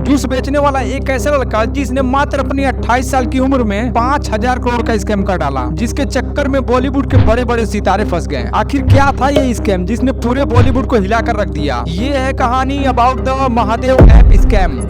Juice बेचने वाला एक ऐसा लड़का जिसने मात्र अपनी 28 साल की उम्र में 5,000 करोड़ का स्कैम कर डाला, जिसके चक्कर में बॉलीवुड के बड़े बड़े सितारे फंस गए। आखिर क्या था ये स्कैम जिसने पूरे बॉलीवुड को हिलाकर रख दिया? ये है कहानी about the Mahadev app scam.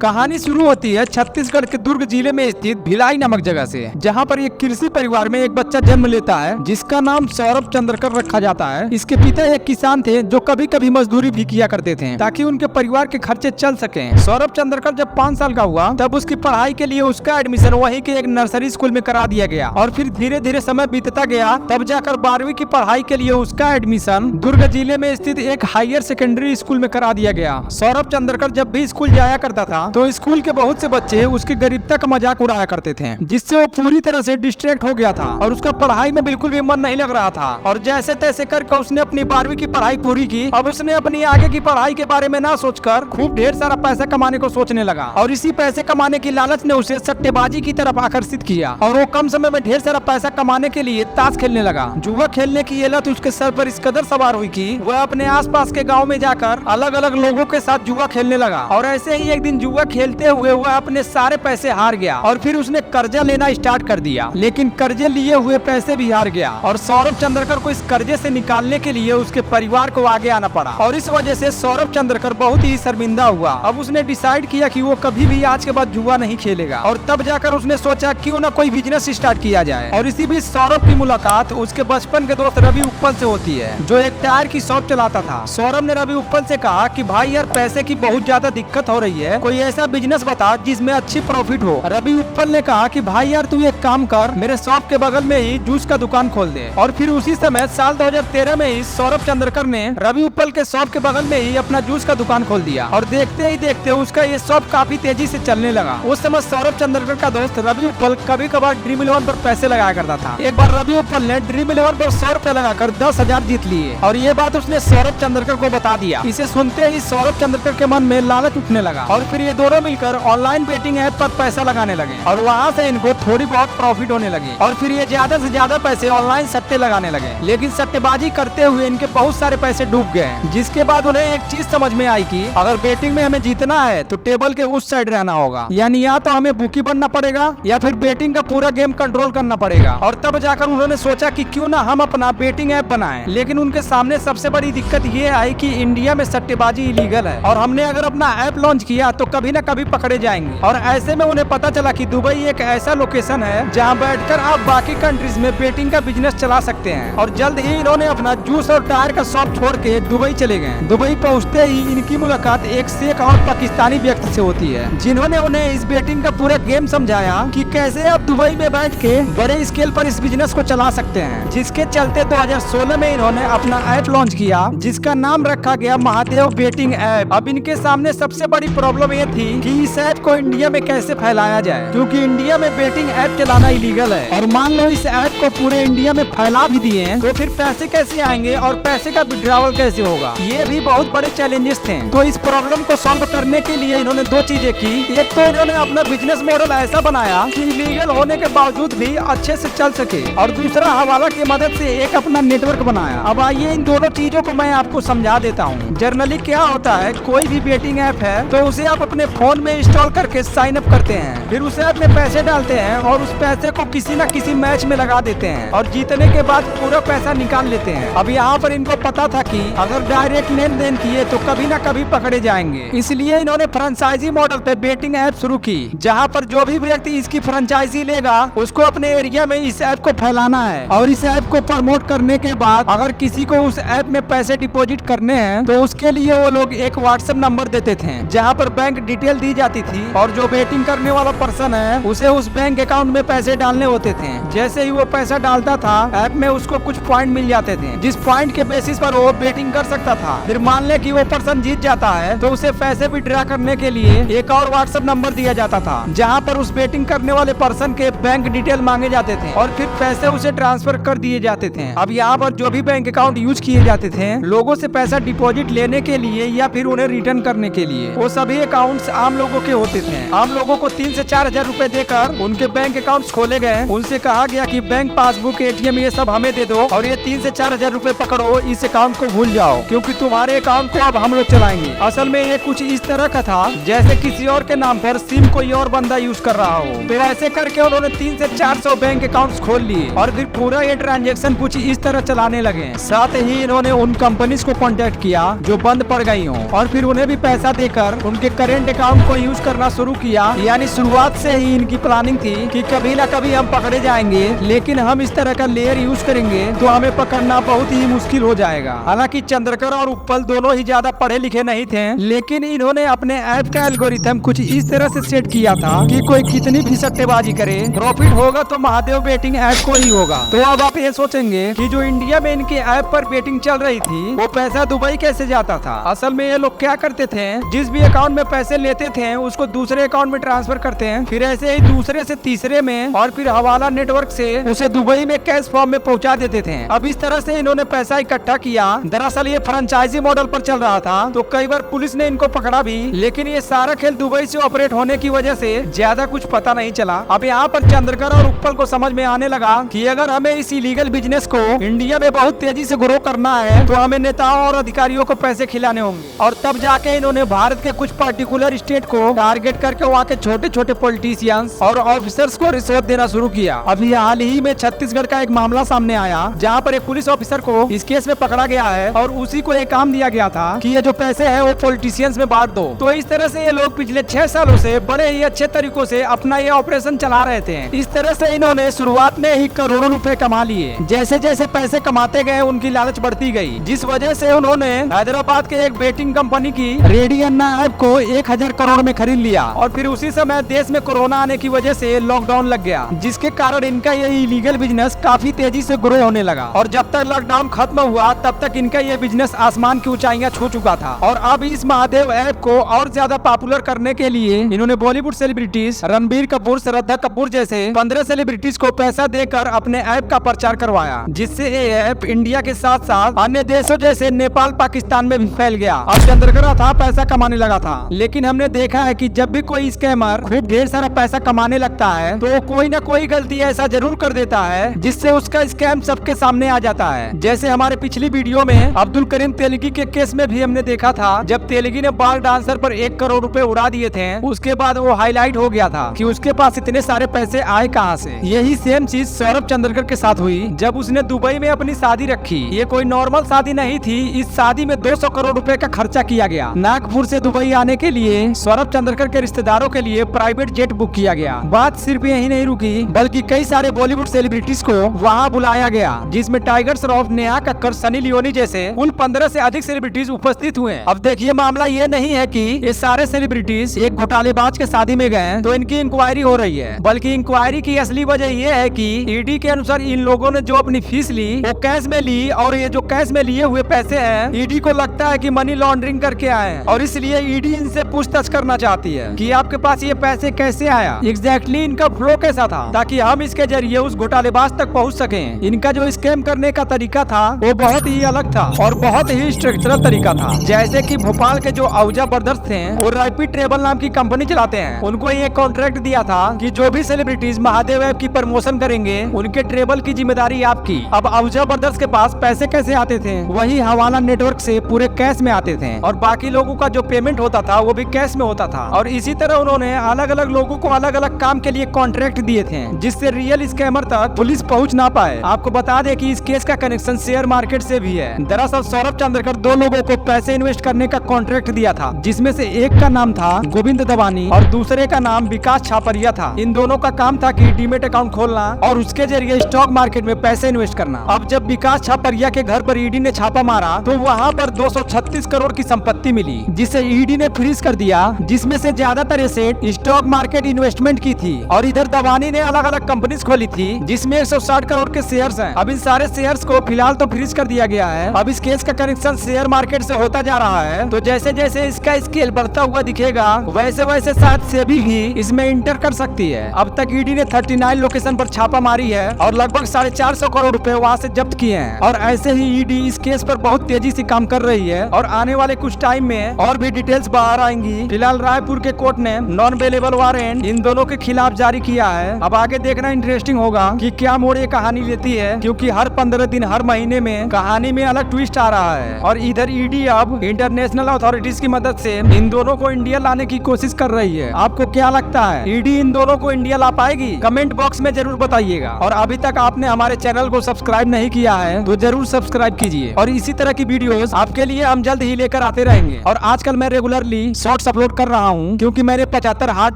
कहानी शुरू होती है छत्तीसगढ़ के दुर्ग जिले में स्थित भिलाई नामक जगह से, जहां पर एक कृषि परिवार में एक बच्चा जन्म लेता है जिसका नाम सौरभ चंद्रकर रखा जाता है। इसके पिता एक किसान थे जो कभी कभी मजदूरी भी किया करते थे ताकि उनके परिवार के खर्चे चल सके। सौरभ चंद्रकर जब 5 साल का हुआ तब उसकी पढ़ाई के लिए उसका एडमिशन वहीं के एक नर्सरी स्कूल में करा दिया गया और फिर धीरे धीरे समय बीतता गया, तब जाकर 12वीं की पढ़ाई के लिए उसका एडमिशन दुर्ग जिले में स्थित एक हायर सेकेंडरी स्कूल में करा दिया गया। सौरभ चंद्रकर जब भी स्कूल जाया करता था तो स्कूल के बहुत से बच्चे उसकी गरीबता का मजाक उड़ाया करते थे, जिससे वो पूरी तरह से डिस्ट्रैक्ट हो गया था और उसका पढ़ाई में बिल्कुल भी मन नहीं लग रहा था। और जैसे तैसे करके उसने अपनी 12वीं की पढ़ाई पूरी की। अब उसने अपनी आगे की पढ़ाई के बारे में ना सोचकर खूब ढेर सारा पैसा कमाने को सोचने लगा और इसी पैसे कमाने की लालच ने उसे सट्टेबाजी की तरफ आकर्षित किया और वो कम समय में ढेर सारा पैसा कमाने के लिए ताश खेलने लगा। जुआ खेलने की ये लत उसके सर पर इस कदर सवार हुई कि वह अपने आसपास के गाँव में जाकर अलग अलग लोगों के साथ जुआ खेलने लगा। और ऐसे ही एक दिन जुआ खेलते हुए वह अपने सारे पैसे हार गया और फिर उसने कर्जा लेना स्टार्ट कर दिया, लेकिन कर्जे लिए हुए पैसे भी हार गया और सौरभ चंद्रकर को इस कर्जे से निकालने के लिए उसके परिवार को आगे आना पड़ा और इस वजह से सौरभ चंद्रकर बहुत ही शर्मिंदा हुआ। अब उसने डिसाइड किया कि वो कभी भी आज के बाद जुआ नहीं खेलेगा और तब जाकर उसने सोचा क्यों ना कोई बिजनेस स्टार्ट किया जाए। और इसी बीच सौरभ की मुलाकात उसके बचपन के दोस्त रवि उत्पल से होती है जो एक टायर की शॉप चलाता था। सौरभ ने रवि उत्पल से कहा कि भाई यार पैसे की बहुत ज्यादा दिक्कत हो रही है, कोई ऐसा बिजनेस बता जिसमें अच्छी प्रॉफिट हो। रवि उत्पल ने कहा कि भाई यार तू एक काम कर, मेरे शॉप के बगल में ही जूस का दुकान खोल दे। और फिर उसी समय साल 2013 में ही सौरभ चंद्रकर ने रवि उत्पल के शॉप के बगल में ही अपना जूस का दुकान खोल दिया और देखते ही देखते उसका ये शॉप काफी तेजी से चलने लगा। उस समय सौरभ चंद्रकर का दोस्त रवि उत्पल कभी कभार ड्रीम 11 पर पैसे लगाया करता था। एक बार रवि उत्पल ने ड्रीम 11 पर 100 रुपए लगाकर 10,000 जीत लिए और ये बात उसने सौरभ चंद्रकर को बता दिया। इसे सुनते ही सौरभ चंद्रकर के मन में लालच उठने लगा और फिर ये दोनों मिलकर ऑनलाइन बेटिंग ऐप पर पैसा लगाने लगे और वहाँ से इनको थोड़ी बहुत प्रॉफिट होने लगी और फिर ये ज्यादा से ज्यादा पैसे ऑनलाइन सट्टे लगाने लगे। लेकिन सट्टेबाजी करते हुए इनके बहुत सारे पैसे डूब गए, जिसके बाद उन्हें एक चीज समझ में आई कि अगर बेटिंग में हमें जीतना है तो टेबल के उस साइड रहना होगा, यानी या तो हमें बुकी बनना पड़ेगा या फिर बेटिंग का पूरा गेम कंट्रोल करना पड़ेगा। और तब जाकर उन्होंने सोचा कि क्यों ना हम अपना बेटिंग ऐप बनाएं। लेकिन उनके सामने सबसे बड़ी दिक्कत ये आई कि इंडिया में सट्टेबाजी इलीगल है और हमने अगर अपना ऐप लॉन्च किया तो कभी न कभी पकड़े जाएंगे। और ऐसे में उन्हें पता चला कि दुबई एक ऐसा लोकेशन है जहां बैठकर आप बाकी कंट्रीज में बेटिंग का बिजनेस चला सकते हैं। और जल्द ही इन्होंने अपना जूस और टायर का शॉप छोड़ के दुबई चले गए। दुबई पहुंचते ही इनकी मुलाकात एक शेख और पाकिस्तानी व्यक्ति से होती है जिन्होंने उन्हें इस बेटिंग का पूरा गेम समझाया कि कैसे आप दुबई में बैठ के बड़े स्केल पर इस बिजनेस को चला सकते हैं। जिसके चलते 2016 में इन्होंने अपना ऐप लॉन्च किया जिसका नाम रखा गया महादेव बेटिंग ऐप। अब इनके सामने सबसे बड़ी प्रॉब्लम ये थी कि इस ऐप को इंडिया में कैसे फैलाया जाए, क्योंकि इंडिया में बेटिंग ऐप चलाना इलीगल है। और मान लो इस ऐप को पूरे इंडिया में फैला भी दिए तो फिर पैसे कैसे आएंगे और पैसे का विड्रॉवल कैसे होगा, ये भी बहुत बड़े चैलेंजेस थे। तो इस प्रॉब्लम को सॉल्व करने के लिए इन्होंने दो चीजें की। एक तो इन्होंने अपना बिजनेस मॉडल ऐसा बनाया कि इलीगल होने के बावजूद भी अच्छे से चल सके और दूसरा हवाला की मदद से एक अपना नेटवर्क बनाया। अब आइए इन दोनों चीजों को मैं आपको समझा देता हूँ। जनरली क्या होता है, कोई भी बेटिंग ऐप है तो उसे आप अपने फोन में इंस्टॉल करके साइन अप करते हैं, फिर उस ऐप में पैसे डालते हैं और उस पैसे को किसी न किसी मैच में लगा देते हैं और जीतने के बाद पूरा पैसा निकाल लेते हैं। अब यहाँ पर इनको पता था कि अगर डायरेक्ट लेन देन किए तो कभी न कभी पकड़े जाएंगे, इसलिए इन्होंने फ्रेंचाइजी मॉडल पे बेटिंग ऐप शुरू की जहाँ पर जो भी व्यक्ति इसकी फ्रेंचाइजी लेगा उसको अपने एरिया में इस ऐप को फैलाना है। और इस ऐप को प्रमोट करने के बाद अगर किसी को उस ऐप में पैसे डिपॉजिट करने हैं तो उसके लिए वो लोग एक व्हाट्सएप नंबर देते थे जहाँ पर बैंक डिटेल दी जाती थी और जो बेटिंग करने वाला पर्सन है उसे उस बैंक अकाउंट में पैसे डालने होते थे। जैसे ही वो पैसा डालता था ऐप में उसको कुछ पॉइंट मिल जाते थे जिस पॉइंट के बेसिस पर वो बेटिंग कर सकता था। फिर मान ले कि वो पर्सन जीत जाता है तो उसे पैसे विड्रॉ करने के लिए एक और व्हाट्सएप नंबर दिया जाता था जहाँ पर उस बेटिंग करने वाले पर्सन के बैंक डिटेल मांगे जाते थे और फिर पैसे उसे ट्रांसफर कर दिए जाते थे। अब यहाँ पर जो भी बैंक अकाउंट यूज किए जाते थे लोगों से पैसा डिपॉजिट लेने के लिए या फिर उन्हें रिटर्न करने के लिए, वो सभी अकाउंट अकाउंट्स आम लोगों के होते थे। आम लोगों को 3 से 4 हजार रूपए देकर उनके बैंक अकाउंट्स खोले गए। उनसे कहा गया कि बैंक पासबुक, ATM ये सब हमें दे दो और ये 3 से 4 हजार रूपए पकड़ो, इस अकाउंट को भूल जाओ क्योंकि तुम्हारे अकाउंट को अब हम लोग चलाएंगे। असल में ये कुछ इस तरह का था जैसे किसी और के नाम पर सिम कोई और बंदा यूज कर रहा हो। तो ऐसे करके उन्होंने 300 से 400 बैंक अकाउंट्स खोल लिए और फिर पूरा ये ट्रांजैक्शन कुछ इस तरह चलाने लगे। साथ ही इन्होंने उन कंपनीज को कांटेक्ट किया जो बंद पड़ गई हो और फिर उन्हें भी पैसा देकर उनके करेंट अकाउंट को यूज करना शुरू किया। यानी शुरुआत से ही इनकी प्लानिंग थी कि कभी ना कभी हम पकड़े जाएंगे, लेकिन हम इस तरह का लेयर यूज करेंगे तो हमें पकड़ना बहुत ही मुश्किल हो जाएगा। हालांकि चंद्रकर और उत्पल दोनों ही ज्यादा पढ़े लिखे नहीं थे, लेकिन इन्होंने अपने ऐप का एल्गोरिथम कुछ इस तरह से सेट किया था कि कोई कितनी भी सट्टेबाजी करे, प्रॉफिट होगा तो महादेव बेटिंग ऐप को ही होगा। तो अब आप ये सोचेंगे कि जो इंडिया में इनके ऐप पर बेटिंग चल रही थी वो पैसा दुबई कैसे जाता था। असल में ये लोग क्या करते थे, जिस भी अकाउंट में पैसे लेते थे उसको दूसरे अकाउंट में ट्रांसफर करते हैं, फिर ऐसे ही दूसरे से तीसरे में और फिर हवाला नेटवर्क से उसे दुबई में कैश फॉर्म में पहुंचा देते थे। अब इस तरह से इन्होंने पैसा इकट्ठा किया। दरअसल ये फ्रेंचाइजी मॉडल पर चल रहा था, तो कई बार पुलिस ने इनको पकड़ा भी, लेकिन ये सारा खेल दुबई से ऑपरेट होने की वजह से ज्यादा कुछ पता नहीं चला। अब यहाँ पर चंद्रकर और उत्पल को समझ में आने लगा कि अगर हमें इस इलीगल बिजनेस को इंडिया में बहुत तेजी से ग्रो करना है तो हमें नेताओं और अधिकारियों को पैसे खिलाने होंगे। और तब जाके इन्होंने भारत के कुछ पर्टिकुलर स्टेट को टारगेट करके वहाँ के छोटे छोटे पॉलिटिशियंस और ऑफिसर्स को रिश्वत देना शुरू किया। अभी हाल ही में छत्तीसगढ़ का एक मामला सामने आया जहाँ पर एक पुलिस ऑफिसर को इस केस में पकड़ा गया है और उसी को एक काम दिया गया था कि ये जो पैसे है वो पॉलिटिशियंस में बांट दो। तो इस तरह से ये लोग पिछले 6 सालों से बड़े ही अच्छे तरीकों से अपना ये ऑपरेशन चला रहे थे। इस तरह से इन्होंने शुरुआत में ही करोड़ों रुपए कमा लिए। जैसे जैसे पैसे कमाते गए उनकी लालच बढ़ती गई, जिस वजह से उन्होंने हैदराबाद के एक बेटिंग कंपनी की रेडी अन्ना ऐप को 1000 करोड़ में खरीद लिया। और फिर उसी समय देश में कोरोना आने की वजह से लॉकडाउन लग गया, जिसके कारण इनका ये इलीगल बिजनेस काफी तेजी से ग्रो होने लगा। और जब तक लॉकडाउन खत्म हुआ तब तक इनका ये बिजनेस आसमान की ऊंचाइयां छू चुका था। और अब इस महादेव ऐप को और ज्यादा पॉपुलर करने के लिए इन्होंने बॉलीवुड सेलिब्रिटीज रणबीर कपूर, श्रद्धा कपूर जैसे 15 सेलिब्रिटीज को पैसा देकर अपने ऐप का प्रचार करवाया, जिससे ये ऐप इंडिया के साथ साथ अन्य देशों जैसे नेपाल, पाकिस्तान में भी फैल गया। और चंद्रकर था पैसा कमाने लगा था, लेकिन हमने देखा है कि जब भी कोई स्कैमर खूब ढेर सारा पैसा कमाने लगता है तो कोई न कोई गलती ऐसा जरूर कर देता है जिससे उसका स्कैम सबके सामने आ जाता है। जैसे हमारे पिछली वीडियो में अब्दुल करीम तेलगी के केस में भी हमने देखा था, जब तेलगी ने बाल डांसर पर 1 करोड़ रुपए उड़ा दिए थे, उसके बाद वो हाईलाइट हो गया था कि उसके पास इतने सारे पैसे आए कहां से। यही सेम चीज सौरभ चंद्रकर के साथ हुई जब उसने दुबई में अपनी शादी रखी। ये कोई नॉर्मल शादी नहीं थी, इस शादी में 200 करोड़ रुपए का खर्चा किया गया। नागपुर से दुबई आने के लिए सौरभ चंद्रकर के रिश्तेदारों के लिए प्राइवेट जेट बुक किया गया। बात सिर्फ यही नहीं रुकी, बल्कि कई सारे बॉलीवुड सेलिब्रिटीज को वहाँ बुलाया गया, जिसमें टाइगर श्रॉफ, नेहा कक्कर, सनी लियोनी जैसे कुल 15 से अधिक सेलिब्रिटीज उपस्थित हुए। अब देखिए मामला ये नहीं है कि ये सारे सेलिब्रिटीज एक घोटालेबाज के शादी में गए तो इनकी इंक्वायरी हो रही है, बल्कि इंक्वायरी की असली वजह ये है कि ईडी के अनुसार इन लोगों ने जो अपनी फीस ली वो कैश में ली, और ये जो कैश में लिए हुए पैसे हैं ईडी को लगता है कि मनी लॉन्ड्रिंग करके आए हैं, और इसलिए ईडी इनसे पूछताछ करना चाहती है कि आपके पास ये पैसे कैसे आया, एग्जैक्टली इनका फ्लो कैसा था, ताकि हम इसके जरिए उस घोटालेबाज तक पहुंच सकें। इनका जो स्कैम करने का तरीका था वो बहुत ही अलग था और बहुत ही स्ट्रक्चरल तरीका था। जैसे कि भोपाल के जो आहूजा ब्रदर्स थे वो रैपिड ट्रेवल नाम की कंपनी चलाते हैं, उनको ये कॉन्ट्रैक्ट दिया था कि जो भी सेलिब्रिटीज महादेव ऐप की प्रमोशन करेंगे उनके ट्रेवल की जिम्मेदारी आपकी। अब आहूजा ब्रदर्स के पास पैसे कैसे आते थे, वही हवाला नेटवर्क से पूरे कैश में आते थे, और बाकी लोगों का जो पेमेंट होता था वो भी कैश में होता था। और इसी तरह उन्होंने अलग अलग लोगों को अलग अलग काम के लिए कॉन्ट्रैक्ट दिए थे, जिससे रियल स्कैमर तक पुलिस पहुंच ना पाए। आपको बता दें कि इस केस का कनेक्शन शेयर मार्केट से भी है। दरअसल सौरभ चंद्रकर 2 लोगों को पैसे इन्वेस्ट करने का कॉन्ट्रैक्ट दिया था, जिसमें से एक का नाम था गोविंद दवानी और दूसरे का नाम विकास छापरिया था। इन दोनों का काम था कि डीमेट अकाउंट खोलना और उसके जरिए स्टॉक मार्केट में पैसे इन्वेस्ट करना। अब जब विकास छापरिया के घर पर ईडी ने छापा मारा तो वहाँ पर 236 करोड़ की संपत्ति मिली, जिसे ईडी ने फ्रीज कर दिया, जिसमें से ज्यादातर एसेट स्टॉक मार्केट इन्वेस्टमेंट की थी। और इधर दवानी ने अलग अलग कंपनीज खोली थी जिसमें 160 करोड़ के शेयर्स हैं। अब इन सारे शेयर्स को फिलहाल तो फ्रीज कर दिया गया है। अब इस केस का कनेक्शन शेयर मार्केट से होता जा रहा है, तो जैसे जैसे इसका स्केल बढ़ता हुआ दिखेगा वैसे वैसे शायद सेबी भी इसमें इंटर कर सकती है। अब तक ईडी ने 39 लोकेशन पर छापा मारी है और लगभग 450 करोड़ रुपए वहाँ से जब्त किए हैं। और ऐसे ही ईडी इस केस पर बहुत तेजी से काम कर रही है और आने वाले कुछ टाइम में और भी डिटेल्स बाहर आएंगी। जाएगी। फिलहाल रायपुर के कोर्ट ने नॉन अवेलेबल वारंट इन दोनों के खिलाफ जारी किया है। अब आगे देखना इंटरेस्टिंग होगा कि क्या मोड़ ये कहानी लेती है, क्योंकि हर 15 दिन हर महीने में कहानी में अलग ट्विस्ट आ रहा है। और इधर ईडी अब इंटरनेशनल अथॉरिटीज की मदद से इन दोनों को इंडिया लाने की कोशिश कर रही है। आपको क्या लगता है, ईडी इन दोनों को इंडिया ला पाएगी? कमेंट बॉक्स में जरूर बताइएगा। और अभी तक आपने हमारे चैनल को सब्सक्राइब नहीं किया है तो जरूर सब्सक्राइब कीजिए। और इसी तरह की वीडियोस आपके लिए हम जल्द ही लेकर आते रहेंगे। और आजकल मैं रेगुलरली शॉर्ट्स अपलोड कर रहा हूँ, क्योंकि मैंने 75 हार्ड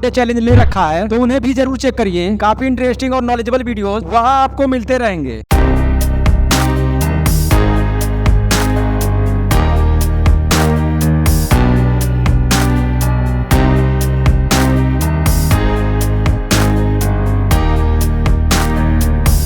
डे चैलेंज ले रखा है, तो उन्हें भी जरूर चेक करिए। काफी इंटरेस्टिंग और नॉलेजेबल वीडियोस वहाँ आपको मिलते रहेंगे।